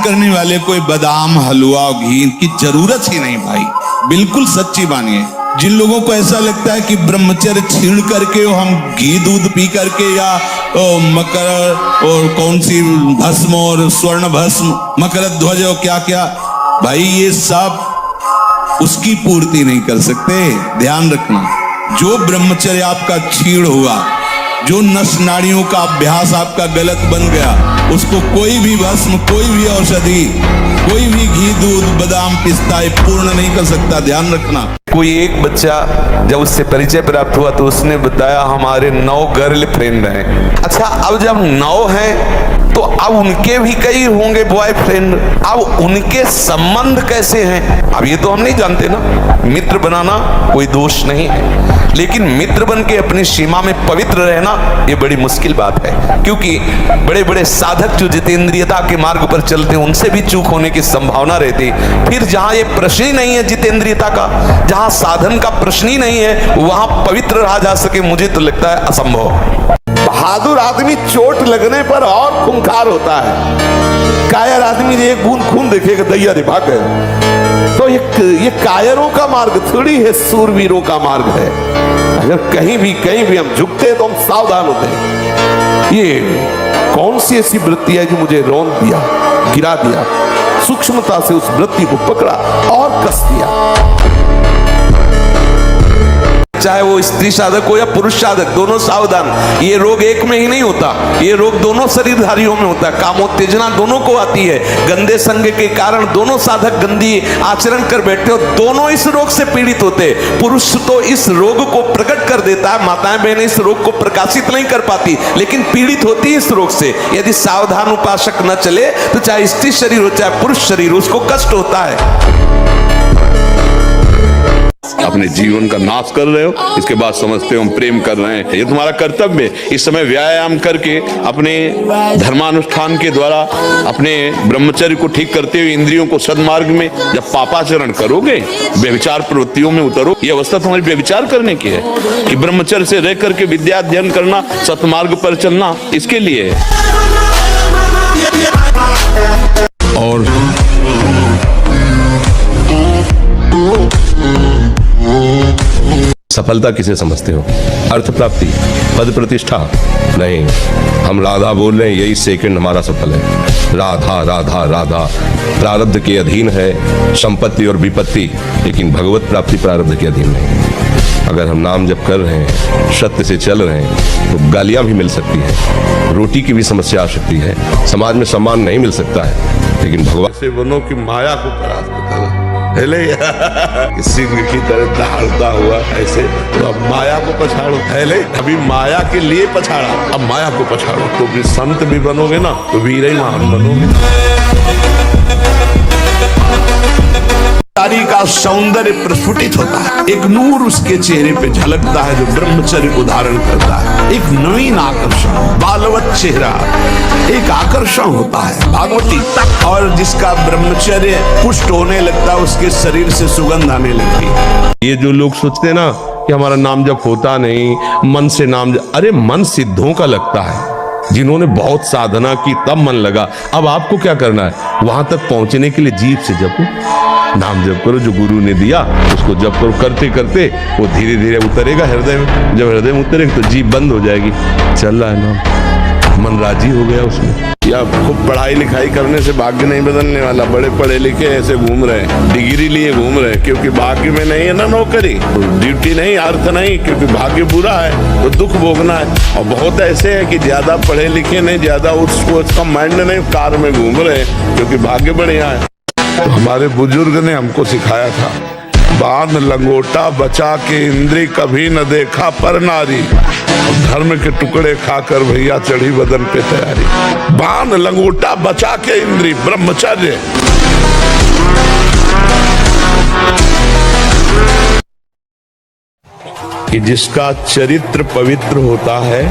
करने वाले कोई बादाम हलवा और घी की जरूरत ही नहीं भाई, बिल्कुल सच्ची मानिए। जिन लोगों को ऐसा लगता है कि ब्रह्मचर्य छीण करके हम घी दूध पी करके या मकर और कौन सी भस्म और स्वर्ण भस्म मकर ध्वज और क्या क्या, भाई ये सब उसकी पूर्ति नहीं कर सकते। ध्यान रखना, जो ब्रह्मचर्य आपका छीण हुआ, जो नस नाड़ियों का अभ्यास आपका गलत बन गया, उसको कोई भी भस्म, कोई भी औषधि, कोई भी घी दूध बादाम पिस्ता पूर्ण नहीं कर सकता। ध्यान रखना। कोई एक बच्चा जब उससे परिचय प्राप्त हुआ तो उसने बताया हमारे 9 गर्लफ्रेंड हैं। अच्छा, अब जब 9 हैं तो अब उनके भी कई होंगे बॉयफ्रेंड, अब उनके संबंध कैसे हैं अब ये तो हम नहीं जानते ना। मित्र बनाना कोई दोष नहीं है, लेकिन मित्र बन के अपनी सीमा में पवित्र रहना ये बड़ी मुश्किल बात है, क्योंकि बड़े बड़े साधक जो जितेंद्रियता के मार्ग पर चलते हैं उनसे भी चूक होने की संभावना रहती। फिर जहां ये प्रश्न ही नहीं है जितेंद्रियता का, जहां साधन का प्रश्न ही नहीं है, वहां पवित्र रहा जा सके, मुझे तो लगता है असंभव। बहादुर आदमी चोट लगने पर और खूंखार होता है, कायर आदमी एक बूंद खून देखेगा दैया रे भाग गए। तो ये कायरों का मार्ग थोड़ी है, सूरवीरों का मार्ग है। अगर कहीं भी हम झुकते हैं तो हम सावधान होते हैं। ये कौन सी ऐसी वृत्ति है जो मुझे रौंद दिया, गिरा दिया, सूक्ष्मता से उस वृत्ति को पकड़ा और कस दिया। चाहे वो स्त्री साधक हो या पुरुष साधक, दोनों सावधान। ये रोग एक में ही नहीं होता, ये रोग दोनों शरीरधारियों में होता है। कामोत्तेजना दोनों को आती है, गंदे संग के कारण दोनों साधक गंदी आचरण कर बैठते हो, दोनों इस रोग से पीड़ित होते। पुरुष तो इस रोग को प्रकट कर देता है, माताएं बहनें इस रोग को प्रकाशित नहीं कर पाती, लेकिन पीड़ित होती है इस रोग से। यदि सावधान उपासक न चले तो चाहे स्त्री शरीर हो चाहे पुरुष शरीर, उसको कष्ट होता है। अपने जीवन का नाश कर रहे हो, इसके बाद समझते हो हम प्रेम कर रहे हैं। ये तुम्हारा कर्तव्य है। इस समय व्यायाम करके अपने धर्मानुष्ठान के द्वारा अपने ब्रह्मचर्य को ठीक करते हुए इंद्रियों को सदमार्ग में जब पापाचरण करोगे, व्यभिचार प्रवृत्तियों में उतरो, ये अवस्था तुम्हारी व्यभिचार करने की है कि ब्रह्मचर्य से रह करके विद्या अध्ययन करना, सतमार्ग पर चलना, इसके लिए है। और सफलता किसे समझते हो? अर्थ प्राप्ति, पद प्रतिष्ठा? नहीं, हम राधा बोल रहे हैं, यही सेकंड हमारा सफल है। राधा राधा राधा प्रारब्ध के अधीन है संपत्ति और विपत्ति, लेकिन भगवत प्राप्ति प्रारब्ध के अधीन नहीं। अगर हम नाम जप कर रहे हैं, सत्य से चल रहे हैं, तो गालियां भी मिल सकती है, रोटी की भी समस्या आ सकती है, समाज में सम्मान नहीं मिल सकता है, लेकिन भगवान से बनो की माया को परास्त करो। सिंह की तरह दहाड़ता हुआ ऐसे, तो अब माया को पछाड़ो। पहले अभी माया के लिए पछाड़ा, अब माया को पछाड़ो, तो भी संत भी बनोगे ना, तो वीर ही महान बनोगे। नारी का सौंदर्य प्रस्फुटित होता है, एक नूर उसके चेहरे पे झलकता है जो ब्रह्मचर्य को धारण करता है। एक नवीन आकर्षण, बालवत चेहरा, एक आकर्षण होता है भागवती। और जिसका ब्रह्मचर्य पुष्ट होने लगता है, उसके शरीर से सुगंध आने लगती है। ये जो लोग सोचते हैं ना कि हमारा नाम जप होता नहीं, मन से नाम जप, अरे मन सिद्धों का लगता है, जिन्होंने बहुत साधना की तब मन लगा। अब आपको क्या करना है? वहां तक पहुंचने के लिए जीभ से जपो, नाम जप करो, जो गुरु ने दिया उसको जप करो। करते करते वो धीरे धीरे उतरेगा हृदय में, जब हृदय में उतरेगा तो जीभ बंद हो जाएगी, चल रहा है नाम, मन राजी हो गया उसमें। या खूब पढ़ाई लिखाई करने से भाग्य नहीं बदलने वाला। बड़े पढ़े लिखे ऐसे घूम रहे हैं, डिग्री लिए घूम रहे हैं, क्योंकि भाग्य में नहीं है ना नौकरी, ड्यूटी नहीं, अर्थ नहीं, क्योंकि भाग्य बुरा है तो दुख भोगना है। और बहुत ऐसे हैं कि ज्यादा पढ़े लिखे नहीं, ज्यादा उसका माइंड नहीं, कार में घूम रहे हैं क्योंकि भाग्य बढ़िया है। तो हमारे बुजुर्ग ने हमको सिखाया था, बांध लंगोटा बचा के इंद्री कभी न देखा पर नारी, धर्म के टुकड़े खाकर भैया चढ़ी बदन पे तैयारी। बांध लंगोटा बचा के इंद्री, ब्रह्मचर्य। कि जिसका चरित्र पवित्र होता है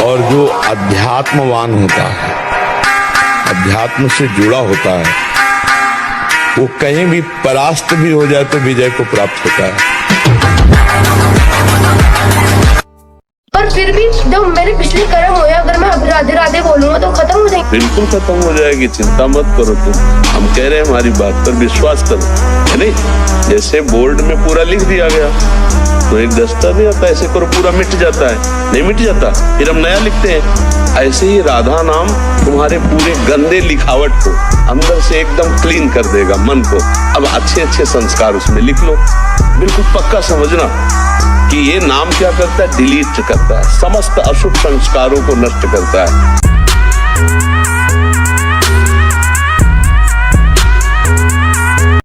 और जो अध्यात्मवान होता है, अध्यात्म से जुड़ा होता है, वो कहीं भी परास्त भी हो जाए तो विजय को प्राप्त होता है। पर फिर भी जब मेरे पिछले कर्म हुए, अगर मैं अब राधे राधे बोलूंगा तो खत्म हो जाएंगे। बिल्कुल खत्म हो जाएगी, चिंता मत करो तुम। हम कह रहे हैं हमारी बात पर विश्वास करो, है नहीं? जैसे बोर्ड में पूरा लिख दिया गया तो एक दस्ता भी आता है, ऐसे करो पूरा मिट जाता है, नहीं मिट जाता, फिर हम नया लिखते हैं। ऐसे ही राधा नाम तुम्हारे पूरे गंदे लिखावट को अंदर से एकदम क्लीन कर देगा, मन को। अब अच्छे अच्छे संस्कार उसमें लिख लो, बिल्कुल पक्का समझना कि ये नाम क्या करता है, डिलीट करता है, समस्त अशुभ संस्कारों को नष्ट करता है।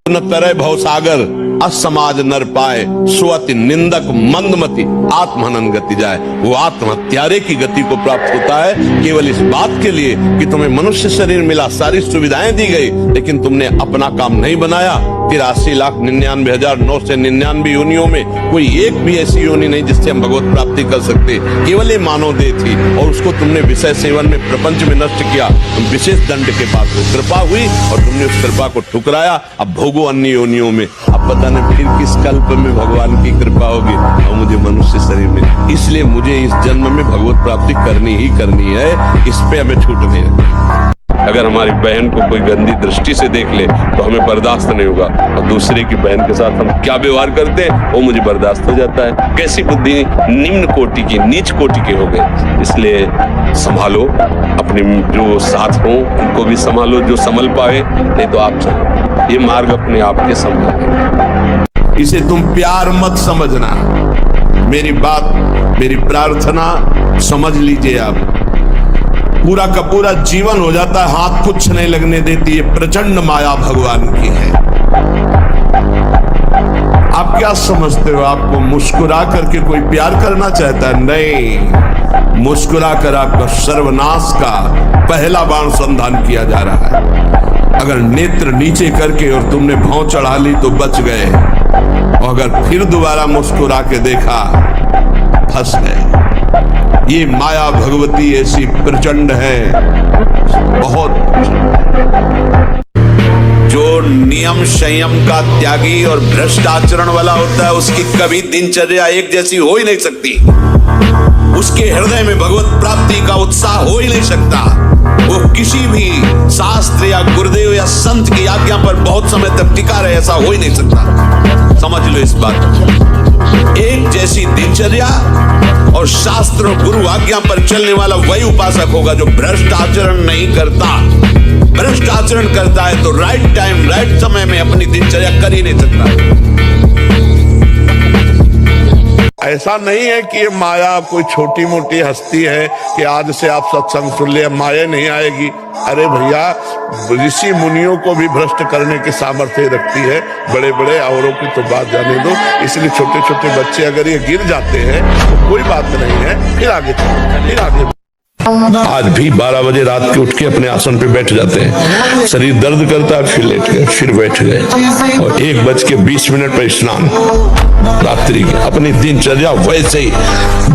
न तरह भवसागर असमाज नर पाए, स्वति निंदक मंदमति आत्महनन गति जाए। वो आत्महत्यारे की गति को प्राप्त होता है केवल इस बात के लिए कि तुम्हें मनुष्य शरीर मिला, सारी सुविधाएं दी गई, लेकिन तुमने अपना काम नहीं बनाया। 83,99,999 योनियों में कोई एक भी ऐसी योनि नहीं जिससे हम भगवत प्राप्ति कर सकते। केवल ये मानव देह थी और उसको तुमने विषय सेवन में प्रपंच में नष्ट किया। तुम विशेष दंड के पास हो, कृपा हुई और तुमने उस कृपा को ठुकराया। अब भोगो अन्य योनियों में। अब पता नहीं फिर किस कल्प में भगवान की कृपा होगी और मुझे मनुष्य शरीर में। इसलिए मुझे इस जन्म में भगवत प्राप्ति करनी ही करनी है, इस पे हमें छूट नहीं है। अगर हमारी बहन को कोई गंदी दृष्टि से देख ले तो हमें बर्दाश्त नहीं होगा, और दूसरे की बहन के साथ हम क्या व्यवहार करते हैं वो मुझे बर्दाश्त हो जाता है। कैसी बुद्धि निम्न कोटि की, नीच कोटि के हो गए। इसलिए संभालो अपने जो साथ हो, उनको भी संभालो जो संभल पाए, नहीं तो आप चलो, ये मार्ग अपने आप के संभल। इसे तुम प्यार मत समझना, मेरी बात, मेरी प्रार्थना समझ लीजिए आप। पूरा का पूरा जीवन हो जाता है, हाथ कुछ नहीं लगने देती। ये प्रचंड माया भगवान की है। आप क्या समझते हो, आपको मुस्कुरा करके कोई प्यार करना चाहता है? नहीं, मुस्कुरा कर आपका सर्वनाश का पहला बाण संधान किया जा रहा है। अगर नेत्र नीचे करके और तुमने भौं चढ़ा ली तो बच गए, और अगर फिर दोबारा मुस्कुरा के देखा फंस गए। ये माया भगवती ऐसी प्रचंड है, बहुत। जो नियम संयम का त्यागी और भ्रष्ट आचरण वाला होता है, उसकी कभी दिनचर्या एक जैसी हो ही नहीं सकती। उसके हृदय में भगवत प्राप्ति का उत्साह हो ही नहीं सकता। वो किसी भी शास्त्र या गुरुदेव या संत की आज्ञा पर बहुत समय तक टिका रहे, ऐसा हो ही नहीं सकता। समझ लो इस बात को। एक जैसी दिनचर्या और शास्त्र और गुरु आज्ञा पर चलने वाला वही उपासक होगा जो भ्रष्ट आचरण नहीं करता। भ्रष्ट आचरण करता है तो राइट टाइम राइट समय में अपनी दिनचर्या कर ही नहीं सकता। ऐसा नहीं है कि ये माया कोई छोटी मोटी हस्ती है कि आज से आप सत्संग सुन ले माया नहीं आएगी। अरे भैया, ऋषि मुनियों को भी भ्रष्ट करने की सामर्थ्य रखती है, बड़े बड़े औरों की तो बात जाने दो। इसलिए छोटे छोटे बच्चे अगर ये गिर जाते हैं तो कोई बात नहीं है, फिर आगे चलो, फिर आगे। आज भी 12 बजे रात के उठ के अपने आसन पे बैठ जाते हैं। शरीर दर्द करता है, फिर लेट गए, फिर बैठ गए, और 1:20 पर स्नान रात्रि की। अपनी दिनचर्या वैसे ही।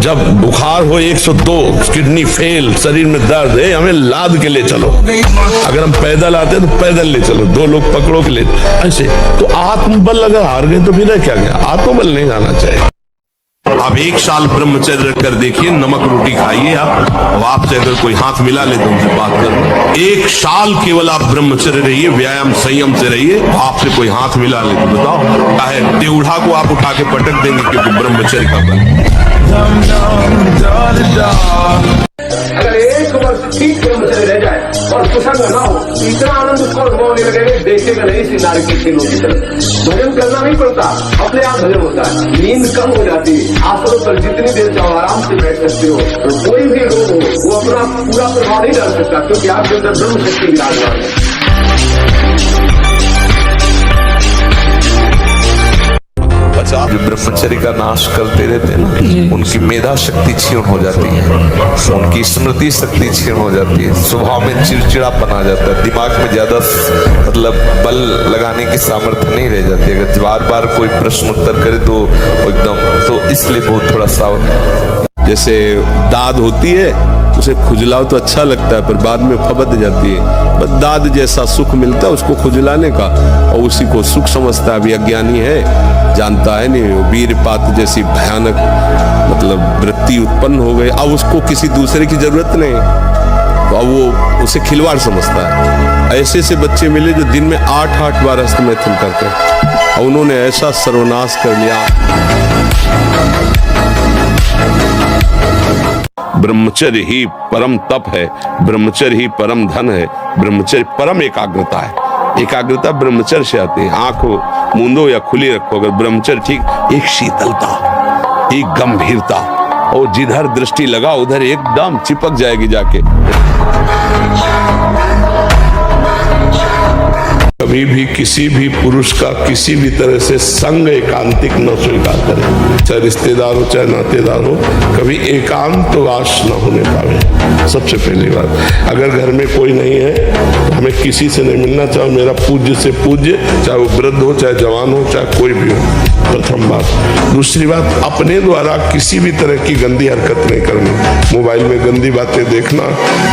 जब बुखार हो 102, किडनी फेल, शरीर में दर्द है, हमें लाद के ले चलो। अगर हम पैदल आते हैं तो पैदल ले चलो, 2 लोग पकड़ो के ले, ऐसे। तो आत्मबल अगर हार गए तो फिर क्या गया? आत्मबल नहीं आना चाहिए। आप 1 साल ब्रह्मचर्य कर देखिए, नमक रोटी खाइए आप, और आपसे अगर कोई हाथ मिला ले तो उनसे बात करो। 1 साल केवल आप ब्रह्मचर्य रहिए, व्यायाम संयम से रहिए, आपसे कोई हाथ मिला ले तो बताओ, चाहे टेढ़ा को आप उठा के पटक देंगे, क्योंकि ब्रह्मचर्य का बल। अगर 1 वर्ष ठीक ब्रह्मचर्य रह जाए और कुसंग ना हो, इतना आनंद उसको अनुभव होने लगेगा, देखेगा नहीं इस नारी की तीनों की तरफ। भजन करना नहीं पड़ता, अपने आप भजन होता है। नींद कम हो जाती है, आसनों पर जितनी देर चाहो आराम से बैठ सकते हो। तो कोई भी रोग हो वो अपना पूरा प्रभाव नहीं डाल सकता, क्योंकि आपके अंदर ब्रह्म शक्ति विराजमान है। जो ब्रह्मचर्य का नाश करते रहते हैं ना, उनकी मेधा शक्ति क्षीण हो जाती है, उनकी स्मृति शक्ति क्षीण हो जाती है, स्वभाव में चिड़चिड़ापन आ जाता है, दिमाग में ज्यादा मतलब बल लगाने की सामर्थ्य नहीं रह जाती। अगर बार बार कोई प्रश्न उत्तर करे तो एकदम, तो इसलिए बहुत थोड़ा सावधान। जैसे दाद होती है, उसे खुजलाओ तो अच्छा लगता है, पर बाद में फबद जाती है। बस दाद जैसा सुख मिलता है उसको खुजलाने का, और उसी को सुख समझता है। अभी अज्ञानी है, जानता है नहीं, वीरपात जैसी भयानक मतलब वृत्ति उत्पन्न हो गई। अब उसको किसी दूसरे की जरूरत नहीं, तो अब वो उसे खिलवाड़ समझता है। ऐसे ऐसे बच्चे मिले जो दिन में 8-8 बार हस्तमैथुन करते हैं और उन्होंने ऐसा सर्वनाश कर लिया। ब्रह्मचर्य ही परम तप है, ब्रह्मचर्य ही परम धन है, ब्रह्मचर्य परम एकाग्रता है। एकाग्रता ब्रह्मचर्य से आती है। आंख मूंदो या खुली रखो, अगर ब्रह्मचर्य ठीक, एक शीतलता, एक गंभीरता, और जिधर दृष्टि लगा उधर एकदम चिपक जाएगी जाके। कभी भी किसी भी पुरुष का किसी भी तरह से संग एकांतिक न स्वीकार करें, चाहे रिश्तेदार हो चाहे नातेदार हो, कभी एकांतवास न होने पावे। सबसे पहली बात, अगर घर में कोई नहीं है तो हमें किसी से नहीं मिलना, चाहे मेरा पूज्य से पूज्य, चाहे वो वृद्ध हो चाहे जवान हो चाहे कोई भी हो, प्रथम बात। दूसरी बात, अपने द्वारा किसी भी तरह की गंदी हरकत नहीं करनी। मोबाइल में गंदी बातें देखना,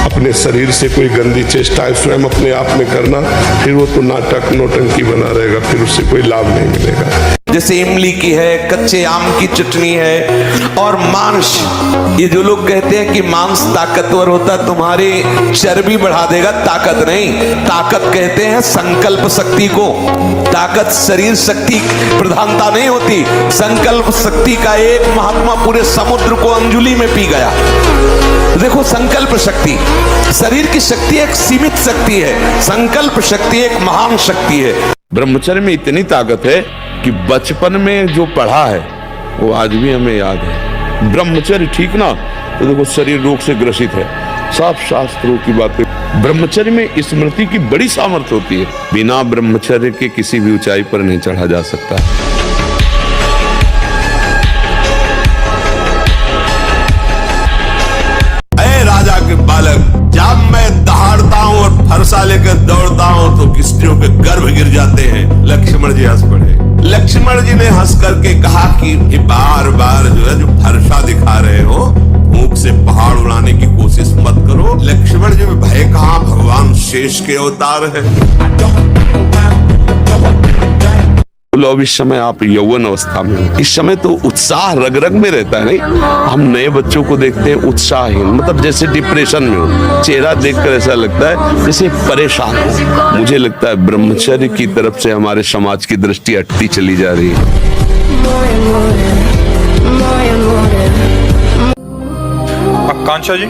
अपने शरीर से कोई गंदी चेष्टाएं स्वयं अपने आप में करना, फिर वो तो नाटक नौटंकी बना रहेगा, फिर उससे कोई लाभ नहीं मिलेगा। जैसे इमली की है, कच्चे आम की चटनी है, और मांस। ये जो लोग कहते हैं कि मांस ताकतवर होता, तुम्हारी चर्बी बढ़ा देगा, ताकत नहीं। ताकत कहते हैं संकल्प शक्ति को। ताकत शरीर शक्ति प्रधानता नहीं होती। संकल्प शक्ति का एक महात्मा पूरे समुद्र को अंजुली में पी गया। देखो, संकल्प शक्ति, शरीर की शक्ति एक सीमित शक्ति है, संकल्प शक्ति एक महान शक्ति है। ब्रह्मचर्य में इतनी ताकत है कि बचपन में जो पढ़ा है वो आज भी हमें याद है। ब्रह्मचर्य ठीक ना, तो देखो शरीर रोग से ग्रसित है, सब शास्त्रों की बातें। ब्रह्मचर्य में स्मृति की बड़ी सामर्थ्य होती है। बिना ब्रह्मचर्य के किसी भी ऊंचाई पर नहीं चढ़ा जा सकता। राजा के बालक, जब मैं दहाड़ता हूँ और फरसा लेकर दौड़ता हूँ तो किस्तियों के गर्भ गिर जाते हैं। लक्ष्मण जी हंस पड़े। लक्ष्मण जी ने हंस करके कहा कि बार बार जो है जो फरसा दिखा रहे हो, भूख से पहाड़ उड़ाने की कोशिश मत करो। लक्ष्मण जी में भय कहाँ, भगवान शेष के अवतार है। अब इस समय आप यौवन अवस्था में हो, इस समय तो उत्साह रग रग में रहता है। नहीं, हम नए बच्चों को देखते हैं उत्साहहीन, मतलब जैसे डिप्रेशन में हो। चेहरा देखकर ऐसा लगता है जैसे परेशान हो। मुझे लगता है ब्रह्मचर्य की तरफ से हमारे समाज की दृष्टि हटती चली जा रही है। कांक्षा जी,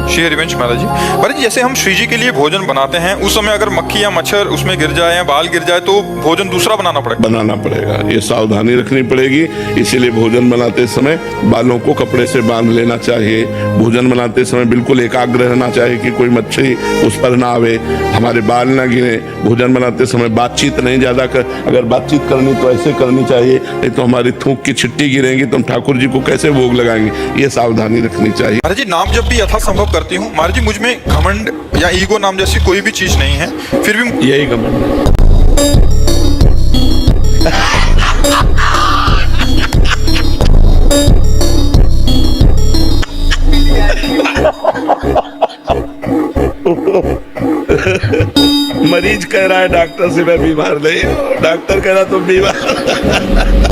श्री हरिवंश महाराज जी। महाराज जी, जैसे हम श्री जी के लिए भोजन बनाते हैं, उस समय अगर मक्खी या मच्छर उसमें गिर जाए या बाल गिर जाए तो भोजन दूसरा बनाना पड़ेगा। ये सावधानी रखनी पड़ेगी। इसीलिए भोजन बनाते समय बालों को कपड़े से बांध लेना चाहिए। भोजन बनाते समय बिल्कुल एकाग्र रहना चाहिए कि कोई मच्छी उस पर ना आवे, हमारे बाल ना गिरे। भोजन बनाते समय बातचीत नहीं ज्यादा कर, अगर बातचीत करनी तो ऐसे करनी चाहिए, नहीं तो हमारी थूक की छिट्टी गिरेंगी तो हम ठाकुर जी को कैसे भोग लगाएंगे। ये सावधानी रखनी चाहिए। महाराज जी, नाम जब भी यथासंभव करती हूँ महाराज जी, मुझ में घमंड या ईगो नाम जैसी कोई भी चीज नहीं है, फिर भी यही घमंड। मरीज कह रहा है डॉक्टर से मैं बीमार नहीं, डॉक्टर कह रहा तुम बीमार।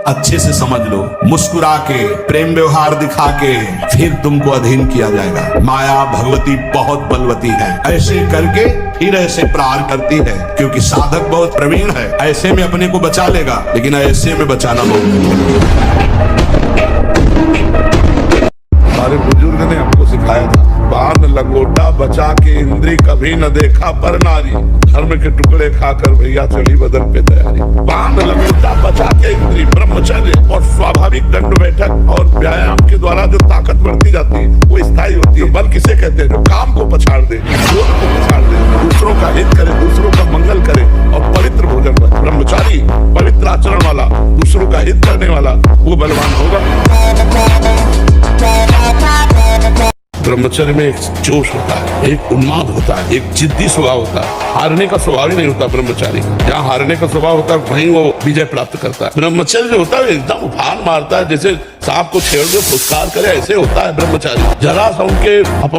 अच्छे से समझ लो, मुस्कुरा के, प्रेम व्यवहार दिखा के फिर तुमको अधीन किया जाएगा। माया भगवती बहुत बलवती है, ऐसे करके फिर ऐसे प्रहार करती है, क्योंकि साधक बहुत प्रवीण है। ऐसे में अपने को बचा लेगा, लेकिन ऐसे में बचाना बहुत। हमारे बुजुर्ग ने हमको सिखाया था, बाण लंगोटा बचा के इंद्री कभी न देखा पर नारी, धर्म के टुकड़े खाकर भैया चढ़ी बदन पे तैयारी। बाण लंगोटा बचा के इंद्री, ब्रह्मचर्य और स्वाभाविक दंड बैठक और व्यायाम के द्वारा जो ताकत बढ़ती जाती है वो स्थायी होती है। बल किसे कहते हैं? जो काम को पछाड़ दे, क्रोध को पछाड़ दे, दूसरों का हित करे, दूसरों का मंगल करे और पवित्र भोजन करे। ब्रह्मचारी पवित्र आचरण वाला, दूसरों का हित करने वाला, वो बलवान होगा। ब्रह्मचर्य में एक जोश होता है, एक उन्माद होता है, एक जिद्दी स्वभाव होता है। हारने का स्वभाव ही नहीं होता ब्रह्मचारी। जहाँ हारने का स्वभाव होता है वहीं वो विजय प्राप्त करता है। ब्रह्मचर्य जो होता है एकदम उफान मारता है, जैसे सांप को छेड़ दो फुसकार करे, ऐसे होता है ब्रह्मचारी। जरा सा उनके अपमान